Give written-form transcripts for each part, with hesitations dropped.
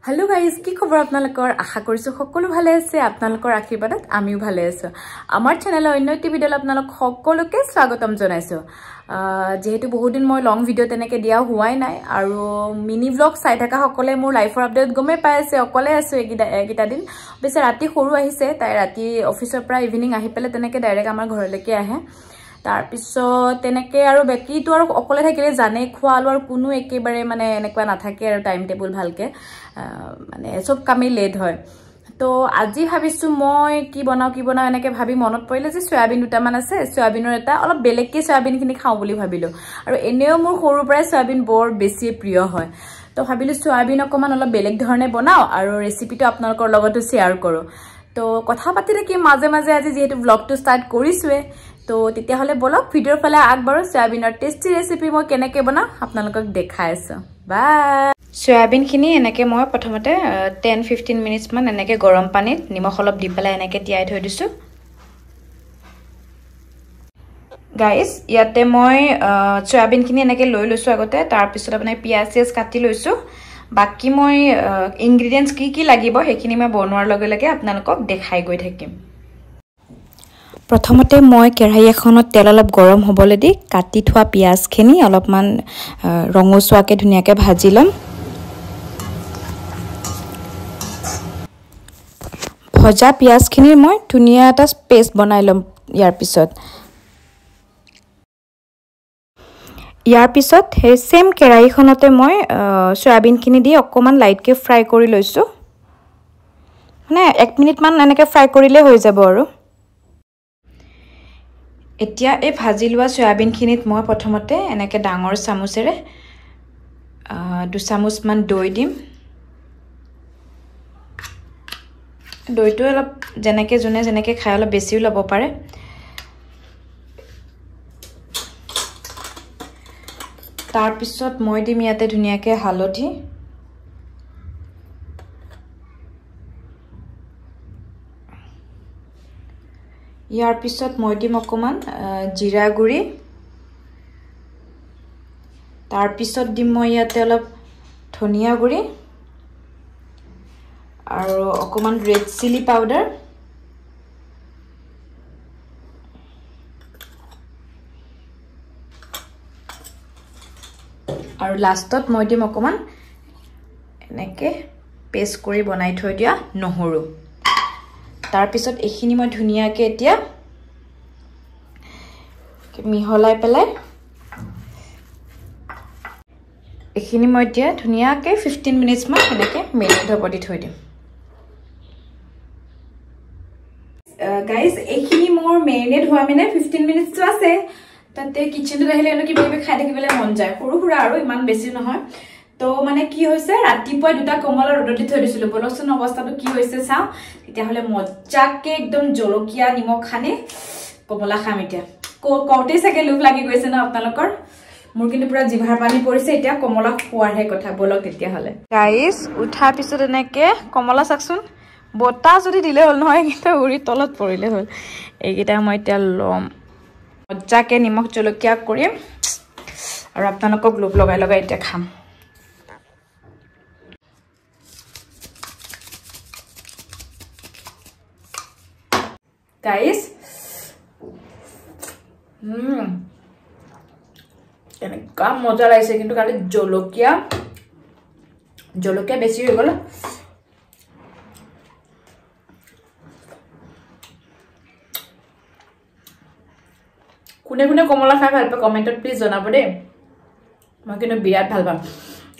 Hello guys, কি খবৰ আপোনালোকৰ আশা কৰিছো সকলো ভালে আছে আপোনালোকৰ আশীৰ্বাদত আমিও ভালে আছো আমাৰ চেনেলৰ অন্য এটি ভিডিঅ'ত আপোনালোক সকলোকে স্বাগতম জনাইছো যেহেতু বহুত দিন মই লং ভিডিঅ' তেনেকে দিয়া হোৱাই নাই আৰু মিনি ব্লগ চাই থকা সকলে মোৰ লাইফৰ আপডেট গমে পাই আছে অকলে আছো একিটা দিন বেছি ৰাতি সৰু আহিছে তাই ৰাতি অফিচৰ পৰা ইভিনিং আহি পেলে তেনেকে ডাইৰেক্ট আমাৰ ঘৰলৈকে আহে তাৰ পিছত তেনেকে আৰু বেকিটো আৰু অকলে থাকিলে জানে খোৱালো আৰু কোনো একেবাৰে মানে এনেকুৱা নাথাকে আৰু টাইম টেবুল ভালকে মানে সব কামে লেট হয় তো আজি ভাবিছো মই কি বনাও এনেকে ভাবি মনত পৰিলে যে সয়াবিন দুটামান আছে সয়াবিনৰ এটা অলপ বেলেগকে সয়াবিনখিনি খাও বুলি ভাবিলো আৰু এনেও মোৰ সৰুৰ পৰাই সয়াবিন বৰ বেছি প্ৰিয় হয় তো ভাবিলো সয়াবিন অকমান অলপ বেলেগ ধৰণে বনাও আৰু ৰেচিপিটো আপোনালোকৰ লগতো শেয়াৰ কৰো তো কথা পাতি থাকি মাজে মাজে আজি যেহেতু ব্লগটো ষ্টাৰ্ট কৰিছোৱে তো তেতিয়া হলে বলক ভিডিওৰ ফালে আগবাৰো সয়াবিনৰ টেস্টি ৰেচিপি মই কেনেকে বনাও আপোনালোকক দেখাই আছো বাই সয়াবিনখিনি এনেকে মই প্ৰথমতে 10-15 মিনিটস মান এনেকে গৰম পানীত নিমখ অলপ দি পেলাই এনেকে তিয়াই থৈ দিছো গাইস ইয়াতে মই সয়াবিনখিনি এনেকে লৈ লৈছো আগতে তাৰ পিছত আপুনি পিয়াজ কাটি লৈছো বাকি মই ইনগ্ৰেডিয়েন্টস কি লাগিব হেখিনি মই বনোৱাৰ লগে লগে আপোনালোকক দেখাই গৈ থাকিম প্ৰথমতে মই কেৰাহী এখনত তেল অলপ গৰম হ'বলৈ দি কাটি থোৱা পিয়াজখিনি অলপমান ৰঙচুৱাকে ধুনিয়াকে ভাজি লম ভজা পিয়াজখিনি মই ধুনিয়া এটা পেষ্ট বনাই লম ইয়াৰ পিছত হে সেম কেৰাহীখনতে মই সয়াবিনখিনি দি অকমান লাইটকে ফ্ৰাই কৰি লৈছো মানে 1 মিনিট মান এনেকে ফ্ৰাই কৰিলে হৈ যাব আৰু এতিয়া এই ভাজি লোৱা সয়াবিনখিনিত মই প্ৰথমতে এনেকে ডাঙৰ চামুচেৰে 2 চামুচ মান দৈ দিম দৈটো অলপ যেনেকে খাই অলপ বেছিও ল'ব পাৰে তাৰ পিছত মই দিম ইয়াতে ধুনিয়াকে হালধি ইয়াৰ পিছত মই দিম অকমান জিৰা গুৰি তাৰ পিছত দিম মই ইয়াতে অলপ ধনিয়া গুৰি আৰু অকমান ৰেড চিলি পাউডাৰ আৰু লাষ্টত মই দিম অকমান এনেকে পেষ্ট কৰি বনাই থৈ দিয়া নহৰু তাৰ পিছত এখিনি মই ধুনিয়াকে এতিয়া মিহলাই পেলাই এখিনি মই এতিয়া ধুনিয়াকে 15 মিনিটস মান এনেকে মেৰিনেট হ'ব দি থৈ দিম গাইস এখিনি মোৰ মেৰিনেট হোৱা মানে 15 মিনিটস আছে তাতে কিচেনত আহিলে এনো কিবা খাই থাকিবলৈ মন যায় সৰু খুৰা আৰু ইমান বেছি নহয় তো মানে কি হৈছে ৰাতিপুৱা দুটা কমলা ৰ'দত থৈ দিছিল বলকচোন অৱস্থাটো কি হৈছে চাও তেতিয়া হলে মজাকে একদম জলকীয়া নিমখ খানে কমলা খাম এতিয়া কওঁতে চাগে লোভ লাগি গৈছে না আপোনালোকৰ মোৰ কিন্তু পুৰা জিভাৰ পানী পৰিছে এতিয়া কমলা খোৱাৰহে কথা বলক তেতিয়া হলে গাইস উঠাৰ পিছত এনেকে কমলা চাকচোন বটা যদি দিলে হল নহয় কিন্তু উৰি তলত পৰিলে হল এইকিটা মই এতিয়া লম মজাকে নিমখ জলকীয়া কৰিম আৰু আপোনালোকক লোভ লগাই এতিয়া খাম গাইস এনেকা মজা লাগিছে কিন্তু কালি জলকীয়া বেছি হৈ গ'ল কোনে কমলা খাই ভাল পায় কমেন্টত প্লিজ জনাব দে মই কিন্তু বিৰাট ভাল পাম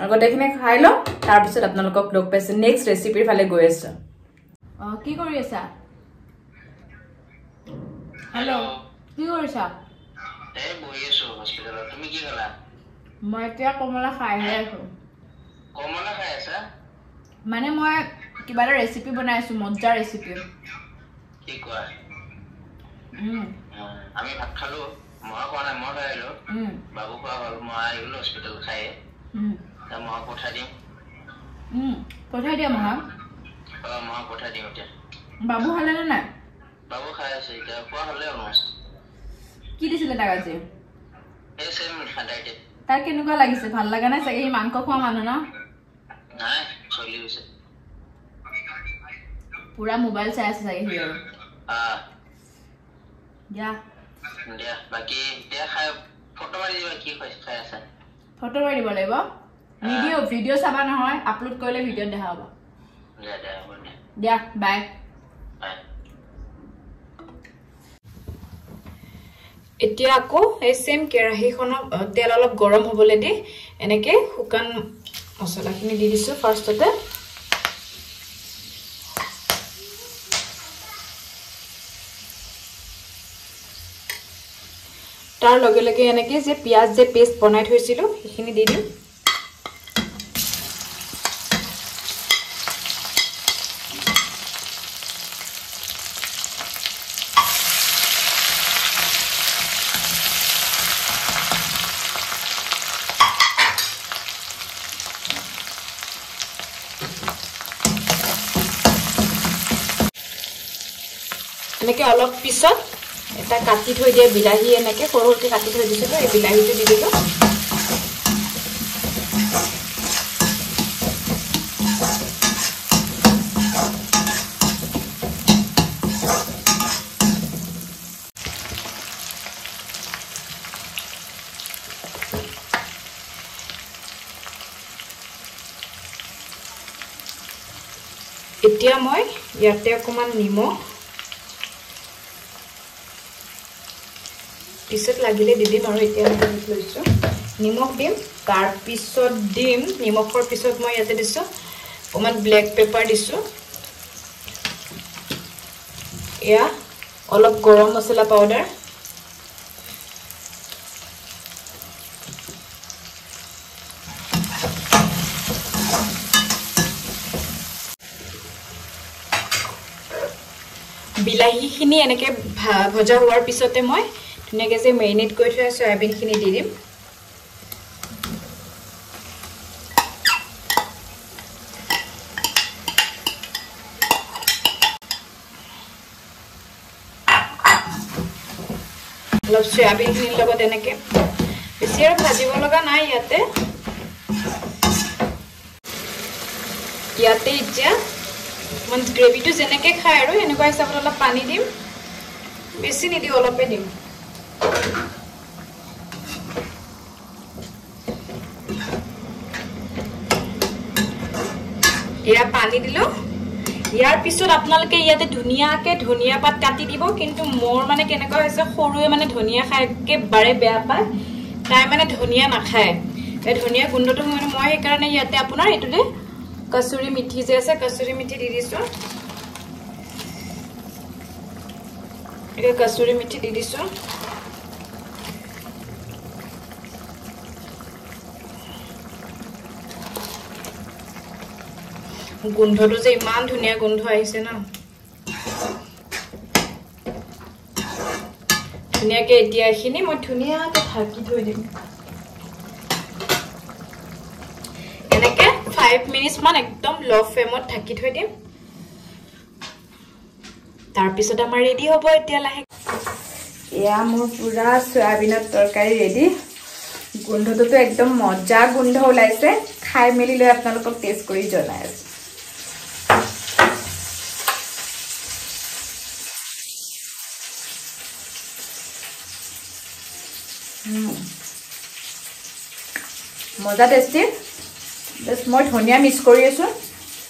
আগতে এখিনি খাই ল তাৰ পিছত আপোনালোকক লগ পাইছে নেক্সট ৰেচিপিৰ ফালে গৈ আছো কি কৰি আছা হেল্ল কি কৰিছা এই বহি আছো হস্পিটালত তুমি কি কৰা মই এতিয়া কমলা খাই আছো কমলা খাই আছা মানে মই কিবা এটা ৰেচিপি বনাই আছো মজা ৰেচিপি কি কোৱা আমি ভাত খালো মই কোৱা নাই মই খাইলো বাবু কোৱা হ'ল মই আহিলো হস্পিটাল খাই তা মই পঠাই দিম পঠাই দিয়া মই পঠাই দিম এতিয়া বাবু খালে না বাবু খাই আছে এতিয়া কোৱা হলে অলমষ্ট কি দিছিলে তাক আজি এই সেম খাইতে তাৰ কেনেকুৱা লাগিছে ভাল লাগা নাই চাগে মাংস খোৱা মানুহ না নাই চলি গৈছে পুৰা মোবাইল চাই আছে চাগে হিৰ দিয়া দিয়া বাকি দিয়া খাই ফটো মাৰি দিবা কি খাই আছে ফটো মাৰি দিব লাগিব ভিডিঅ' চাবা নহয় আপলোড কৰিলে ভিডিঅ'ত দেখা হ'ব দিয়া বাই এতিয়া আকৌ এই সেম কেৰাহীখনত তেল অলপ গৰম হ'বলৈ দি এনেকে শুকান মছলাখিনি দি দিছো ফাৰ্ষ্টতে তাৰ লগে লগে এনেকে যে পিয়াজ যে পেষ্ট বনাই থৈছিলো সেইখিনি দি দিম এনেকে অলপ পিছত এটা কাটি থৈ দিয়া বিলাহী এনেকে সৰুকে কাটি থৈ দিছিলো এই বিলাহীটো দি দিলো এতিয়া মই ইয়াতে অকমান নিমখ পিছত লাগিলে দি দিম আৰু এতিয়া আমি লৈছো নিমখ দিম তাৰ পিছত দিম নিমখৰ পিছত মই ইয়াতে দিছো অকমান ব্লেক পেপাৰ দিছো এয়া অলপ গৰম মছলা পাউডাৰ বিলাহীখিনি এনেকে ভজা হোৱাৰ পিছতে মই ধুনীয়াকৈ যে মেৰিনেট কৰি থোৱা সয়াবিনখিনি দি দিম অলপ সয়াবিনখিনিৰ লগত এনেকে বেছি আৰু ভাজিব লগা নাই ইয়াতে এতিয়া মানে গ্ৰেভিটো যেনেকৈ খায় আৰু এনেকুৱা হিচাপত অলপ পানী দিম বেছি নিদিওঁ অলপে দিম এয়া পানী দিলো ইয়াৰ পিছত আপোনালোকে ইয়াতে ধুনীয়াকে ধনিয়া পাত কাটি দিব কিন্তু মোৰ মানে কেনেকুৱা হৈছে সৰুৱে মানে ধনিয়া খাই একেবাৰে বেয়া পায় তাই মানে ধনিয়া নাখায় এই ধনিয়া গুণ্ডটো মই সেইকাৰণে ইয়াতে আপোনাৰ এইটোতে কসুৰি মিঠি যে আছে কসুৰি মিঠি দি দিছো এটা কসুৰি মিঠি দি দিছো গোন্ধটো যে ইমান ধুনীয়া গোন্ধ আহিছে না ধুনীয়াকে এতিয়া এখিনি মই ধুনীয়াকে ঢাকি থৈ দিম এনেকে 5 মিনিটস মান একদম লো ফ্লেমত ঢাকি থৈ দিম তাৰ পিছত আমাৰ ৰেডি হ'ব এতিয়া লাহে এয়া মোৰ পুৰা সয়াবিনৰ তৰকাৰী ৰেডি গোন্ধটো একদম মজা গোন্ধ ওলাইছে খাই মেলি লৈ আপোনালোকক টেষ্ট কৰি জনাই আছো মজা টেষ্টি জাস্ট মই ধনিয়া মিক্স কৰি আছো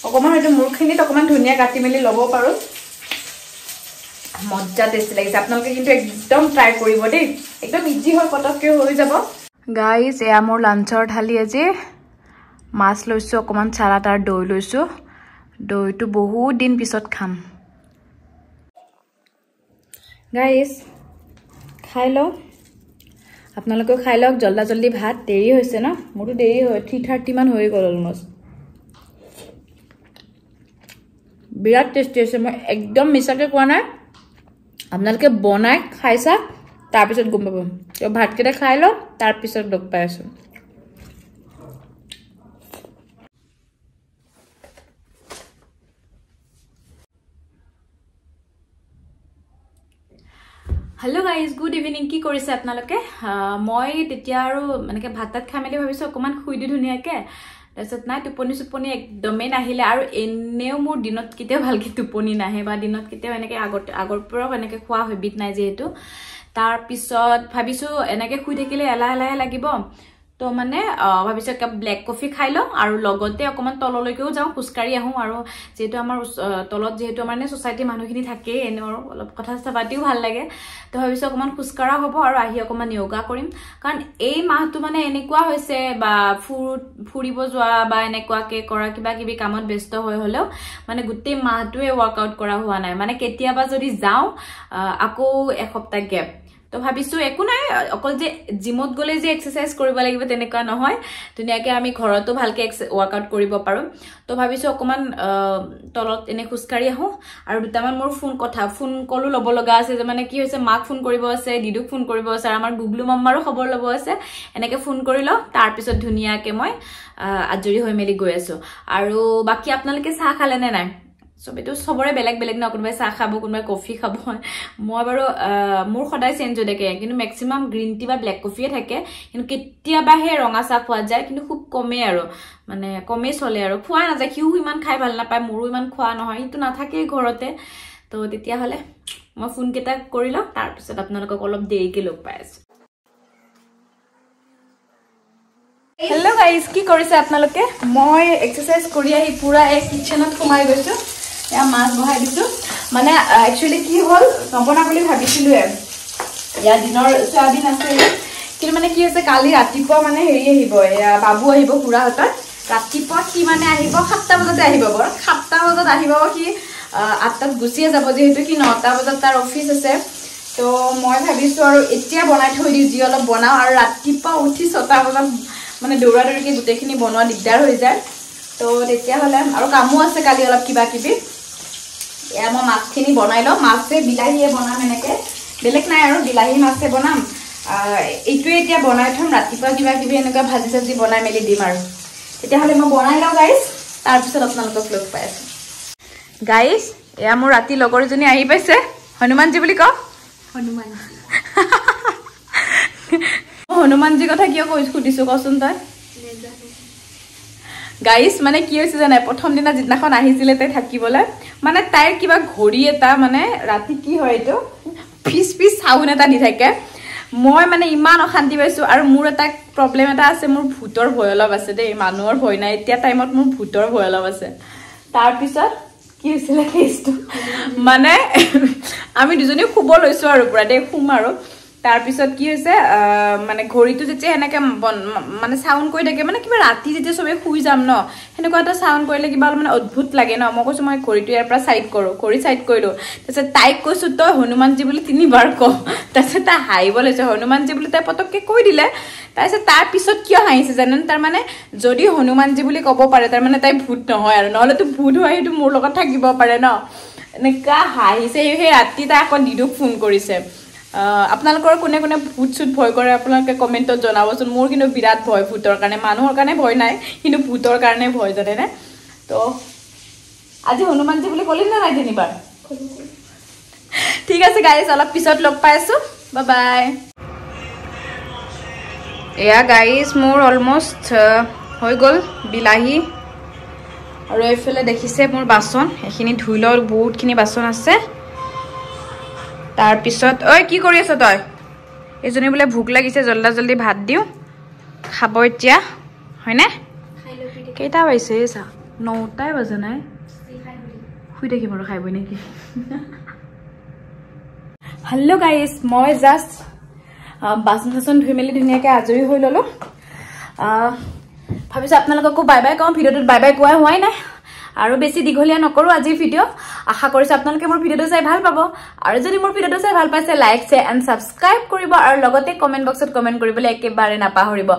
অকমান হয়তো মুৰখিনিত অকমান ধনিয়া কাটি মেলি ল'ব পাৰো মজা টেষ্টি লাগিছে আপোনালোকে কিন্তু একদম ট্ৰাই কৰিব দেই একদম ইজি হয় পটককে হৈ যাব গাইস এয়া মোৰ লাঞ্চৰ থালি আজি মাছ লৈছো অকমান চালাড আৰু দৈ লৈছো দৈটো বহুত দিন পিছত খাম গাইস খাই লও আপোনালোকে খাই লওক জল্দি ভাত দেৰি হৈছে না মোৰটো দেৰি হয় 3:30 মান হৈ গ'ল অলমোস্ট বিৰাট টেষ্টি আছে মই একদম মিছাকে কোৱা নাই আপোনালোকে বনাই খাইছা তাৰ পিছত গম পাব তো ভাতকেইটা খাই লও তাৰ পিছত লগ পাই আছো Hello guys, good evening. কি কৰিছে আপোনালোকে মই তেতিয়া আৰু মানে ভাত খাই মেলি ভাবিছো অকমান খুই দি ধুনিয়াকে তাৰপিছত নাই টোপনি একদমেই নাহিলে আৰু এনেও মোৰ দিনত কেতিয়াও ভালকৈ টোপনি নাহে বা দিনত কেতিয়াও এনেকৈ আগৰ পৰাও এনেকৈ খোৱা হেবিট নাই যিহেতু তাৰপিছত ভাবিছোঁ এনেকৈ শুই থাকিলে এলাহ লাগিব তো মানে ভাবিছোঁ একাপ ব্লেক কফি খাই লওঁ আৰু লগতে অকণমান তললৈকেও যাওঁ খোজকাঢ়ি আহোঁ আৰু যিহেতু আমাৰ তলত যিহেতু আমাৰ ছ'চাইটিৰ মানুহখিনি থাকেই এনেও অলপ কথা পাতিও ভাল লাগে তো ভাবিছোঁ অকণমান খোজকাঢ়া হ'ব আৰু আহি অকণমান য়োগা কৰিম কাৰণ এই মাহটো মানে এনেকুৱা হৈছে বা ফুৰিব যোৱা বা এনেকুৱাকৈ কৰা কিবা কিবি কামত ব্যস্ত হৈ হ'লেও মানে গোটেই মাহটোৱে ৱৰ্কআউট কৰা হোৱা নাই মানে কেতিয়াবা যদি যাওঁ আকৌ এসপ্তাহ গেপ তো ভাবিছোঁ একো নাই অকল যে জিমত গ'লে যে এক্সাৰচাইজ কৰিব লাগিব তেনেকুৱা নহয় ধুনীয়াকৈ আমি ঘৰতো ভালকৈ ৱৰ্কআউট কৰিব পাৰোঁ তো ভাবিছোঁ অকণমান তলত এনে খোজকাঢ়ি আহোঁ আৰু দুটামান মোৰ ফোন কলো ল'ব লগা আছে যে মানে কি হৈছে মাক ফোন কৰিব আছে দিদুক ফোন কৰিব আছে আৰু আমাৰ গুগলু মাম্মাৰো খবৰ ল'ব আছে এনেকৈ ফোন কৰি লওঁ তাৰপিছত ধুনীয়াকৈ মই আজৰি হৈ মেলি গৈ আছোঁ আৰু বাকী আপোনালোকে চাহ খালে নে নাই সবেতো সবৰে বেলেগ ন কোনোবাই চাহ খাব কোনোবাই কফি খাব মই বাৰু মোৰ সদায় চেঞ্জ হৈ থাকে কিন্তু মেক্সিমাম গ্ৰীণ টি বা ব্লেক কফিয়ে থাকে কিন্তু কেতিয়াবাহে ৰঙা চাহ খোৱা যায় কিন্তু খুব কমেই আৰু মানে কমেই চলে আৰু খোৱা নাযায় সিও ইমান খাই ভাল নাপায় মোৰো ইমান খোৱা নহয় সেইটো নাথাকেই ঘৰতে তো তেতিয়াহ'লে মই ফোনকেইটা কৰি লওঁ তাৰপিছত আপোনালোকক অলপ দেৰিকৈ লগ পাই আছোঁ হেল্ল' গাইজ কি কৰিছে আপোনালোকে মই এক্সাৰচাইজ কৰি আহি পুৰা এই কিটচেনত সোমাই গৈছোঁ এয়া মাছ বহাই দিছোঁ মানে একচুৱেলি কি হ'ল নবনা বুলি ভাবিছিলোঁৱে ইয়াৰ দিনৰ চয়াবিন আছে কিন্তু মানে কি হৈছে কালি ৰাতিপুৱা মানে হেৰি আহিব এয়া বাবু আহিব খুৰাহঁতৰ ৰাতিপুৱা সি মানে আহিব 7টা বজাতে আহিব বাৰু 7টা বজাত আহিব সি 8টাত গুচিয়ে যাব যিহেতু সি 9টা বজাত তাৰ অফিচ আছে তো মই ভাবিছোঁ আৰু এতিয়া বনাই থৈ দিওঁ যি অলপ বনাওঁ আৰু ৰাতিপুৱা উঠি 6টা বজাত মানে দৌৰাদৌৰিকৈ গোটেইখিনি বনোৱা দিগদাৰ হৈ যায় তো তেতিয়াহ'লে আৰু কামো আছে কালি অলপ কিবা কিবি এয়া মই মাছখিনি বনাই লওঁ মাছে বিলাহীয়ে বনাম এনেকৈ বেলেগ নাই আৰু বিলাহী মাছে বনাম এইটোৱে এতিয়া বনাই থ'ম ৰাতিপুৱা কিবা কিবি এনেকুৱা ভাজি চাজি বনাই মেলি দিম আৰু তেতিয়াহ'লে মই বনাই লওঁ গাইজ তাৰপিছত আপোনালোকক লগ পাই আছোঁ গাইজ এয়া মোৰ ৰাতি লগৰজনী আহি পাইছে হনুমানজী বুলি কওঁ হনুমানজীৰ কথা কিয় সুধিছোঁ কচোন তই গাইজ মানে কি হৈছে জানে প্ৰথম দিনা যিদিনাখন আহিছিলে তাই থাকিবলৈ মানে তাইৰ কিবা ঘড়ী এটা মানে ৰাতি কি হয় এইটো পিচ চাউন এটা দি থাকে মই মানে ইমান অশান্তি পাইছোঁ আৰু মোৰ এটা প্ৰব্লেম এটা আছে মোৰ ভূতৰ ভয় অলপ আছে দেই মানুহৰ ভয় নাই এতিয়া টাইমত মোৰ ভূতৰ ভয় অলপ আছে তাৰপিছত কি হৈছিলে কেছটো মানে আমি দুজনীও শুব লৈছোঁ আৰু পুৰা দেই শুম আৰু তাৰপিছত কি হৈছে মানে ঘড়ীটো যেতিয়া এনেকৈ মানে চাউণ্ড কৰি থাকে মানে কিবা ৰাতি যেতিয়া চবেই শুই যাম ন সেনেকুৱা এটা চাউণ্ড কৰিলে কিবা অলপ মানে অদ্ভুত লাগে ন মই কৈছোঁ মই ঘড়ীটো ইয়াৰ পৰা চাইড কৰোঁ ঘড়ী চাইড কৰিলোঁ তাৰপিছত তাইক কৈছোঁ তই হনুমানজী বুলি 3বাৰ ক তাৰপিছত তাই হাঁহিব লৈছে হনুমানজী বুলি তাই পটককৈ কৈ দিলে তাৰপিছত তাৰপিছত কিয় হাঁহিছে জানেনে তাৰমানে যদি হনুমানজী বুলি ক'ব পাৰে তাৰমানে তাই ভূত নহয় আৰু নহ'লেতো ভূত হয় সেইটো মোৰ লগত থাকিব পাৰে ন এনেকুৱা হাঁহিছে সেই ৰাতি তাই আকৌ দিদুক ফোন কৰিছে আপোনালোকৰ কোনে কোনে ভূত চুত ভয় কৰে আপোনালোকে কমেণ্টত জনাবচোন মোৰ কিন্তু বিৰাট ভয় ভূতৰ কাৰণে মানুহৰ কাৰণে ভয় নাই কিন্তু ভূতৰ কাৰণে ভয় জানেনে তো আজি হনুমানজী বুলি ক'লি নে নাই 3বাৰ ঠিক আছে গাইজ অলপ পিছত লগ পাই আছোঁ বাই বাই এয়া গাইজ মোৰ অলমষ্ট হৈ গ'ল বিলাহী আৰু এইফালে দেখিছে মোৰ বাচন এইখিনি ধুই লওঁ বহুতখিনি বাচন আছে তাৰপিছত ঐ কি কৰি আছ তই এইজনী বোলে ভোক লাগিছে জল্দি ভাত দিওঁ খাব এতিয়া হয়নে কেইটা বাজিছে চা 9টাই বাজে নাই শুই থাকিম আৰু খাই বই নেকি হেল্ল' গাইজ মই জাষ্ট বাচন চাচন ধুই মেলি ধুনীয়াকৈ আজৰি হৈ ল'লোঁ ভাবিছোঁ আপোনালোককো বাই বাই কওঁ ভিডিঅ'টোত বাই বাই কোৱাই হোৱাই নাই আৰু বেছি দীঘলীয়া নকৰোঁ আজিৰ ভিডিঅ' আশা কৰিছোঁ আপোনালোকে মোৰ ভিডিঅ'টো চাই ভাল পাব আৰু যদি মোৰ ভিডিঅ'টো চাই ভাল পাইছে লাইক শ্বেয়াৰ এণ্ড ছাবস্ক্ৰাইব কৰিব আৰু লগতে কমেণ্ট বক্সত কমেণ্ট কৰিবলৈ একেবাৰে নাপাহৰিব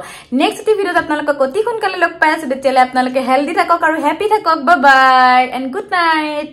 নেক্সট ভিডিঅ'ত আপোনালোকক অতি সোনকালে লগ পাই আছোঁ তেতিয়াহ'লে আপোনালোকে হেল্ডি থাকক আৰু হেপী থাকক bye bye and good night